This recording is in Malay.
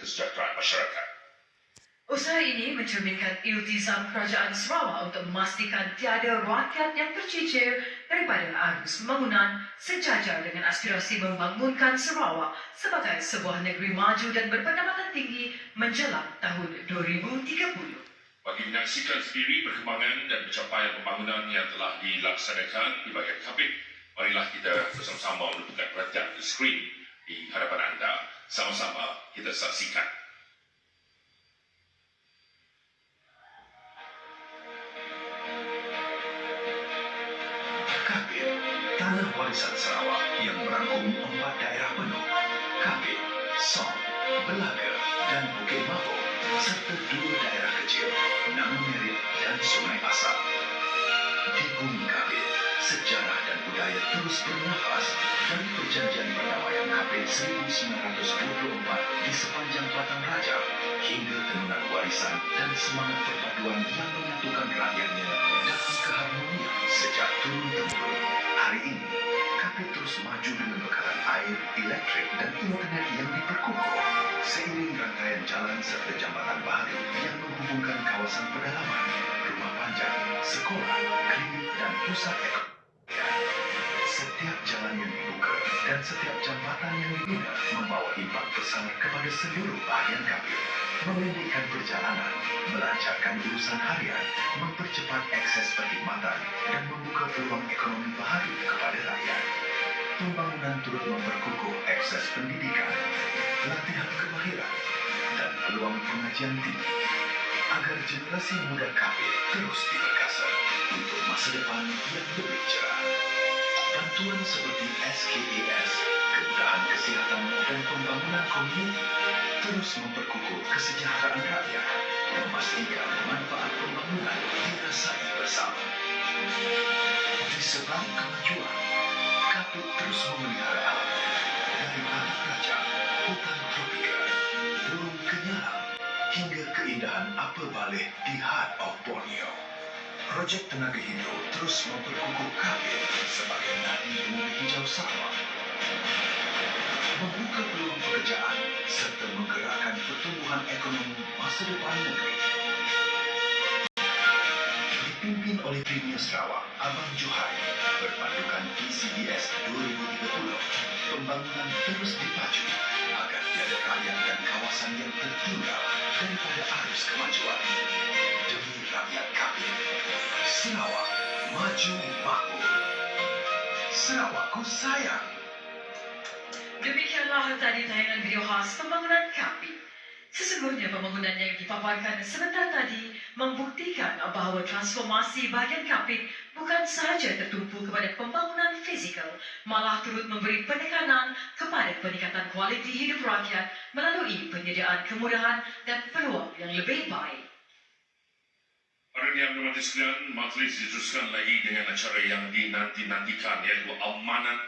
kesejahteraan masyarakat. Usaha ini mencerminkan iltizam Kerajaan Sarawak untuk memastikan tiada rakyat yang tercicir daripada arus pembangunan sejajar dengan aspirasi membangunkan Sarawak sebagai sebuah negeri maju dan berpendapatan tinggi menjelang tahun 2030. Bagi menyaksikan sendiri perkembangan dan pencapaian pembangunan yang telah dilaksanakan di bahagian Kapit, marilah kita bersama-sama menunjukkan perhatian ke skrin di hadapan anda. Sama-sama kita saksikan. Kapit, tanah warisan Sarawak yang merangkum 4 daerah penuh. Kapit, Som, Belaga dan Bukit Mabuk serta 2 daerah kecil, Nama Merit dan Sungai Asap. Di bumi Kapit, sejarah dan budaya terus bernafas dari perjanjian perdamaian Kapit 1924 di sepanjang Batang Raja hingga tenunan warisan dan semangat perpaduan yang menyatukan rakyatnya dalam keharmonian sejak turun-temurun. Hari ini, Kapit terus maju dengan bekalan air, elektrik dan internet yang diperkukuh. Seiring rangkaian jalan serta jambatan baru yang menghubungkan kawasan pedalaman, rumah panjang, sekolah, klinik dan pusat ekonomi. Setiap jalan yang dibuka dan setiap jambatan yang dibina membawa impak besar kepada seluruh bahagian Kapit. Memendekkan perjalanan, melancarkan urusan harian, mempercepat akses perkhidmatan dan membuka peluang ekonomi baru kepada rakyat. Pembangunan turut memperkukuh akses pendidikan, latihan kemahiran dan peluang pengajian tinggi agar generasi muda Kapit terus diperkasa untuk masa depan yang lebih cerah. Bantuan seperti SKAS, kemudahan kesihatan dan pembangunan komuniti terus memperkukuh kesejahteraan rakyat, memastikan manfaat pembangunan dirasai bersama. Di sebalik kemajuan, Kapit terus memelihara alam dari Batang Raja, hutan tropika, burung kenyalang hingga keindahan Upper Baleh di Heart of Borneo. Projek tenaga hidro terus memperkukuh Kapit sebagai nadi bumi hijau Sarawak, membuka peluang pekerjaan serta menggerakkan pertumbuhan ekonomi masa depan negeri. Dipimpin oleh Premier Sarawak, Abang Johari, berpandukan PCBS 2030, pembangunan terus dipacu agar tiada rakyat dan kawasan yang tertinggal daripada arus kemajuan. Demi rakyat Kapit, Sarawak maju makmur. Sarawakku sayang. Demikianlah tadi tayangan video khas pembangunan Kapit. Sesungguhnya pembangunan yang dipaparkan sebentar tadi membuktikan bahawa transformasi bahagian Kapit bukan sahaja tertumpu kepada pembangunan fizikal, malah turut memberi penekanan kepada peningkatan kualiti hidup rakyat melalui penyediaan kemudahan dan peluang yang lebih baik. Para yang berhormat sekalian, majlis diteruskan lagi dengan acara yang dinanti-nantikan iaitu amanat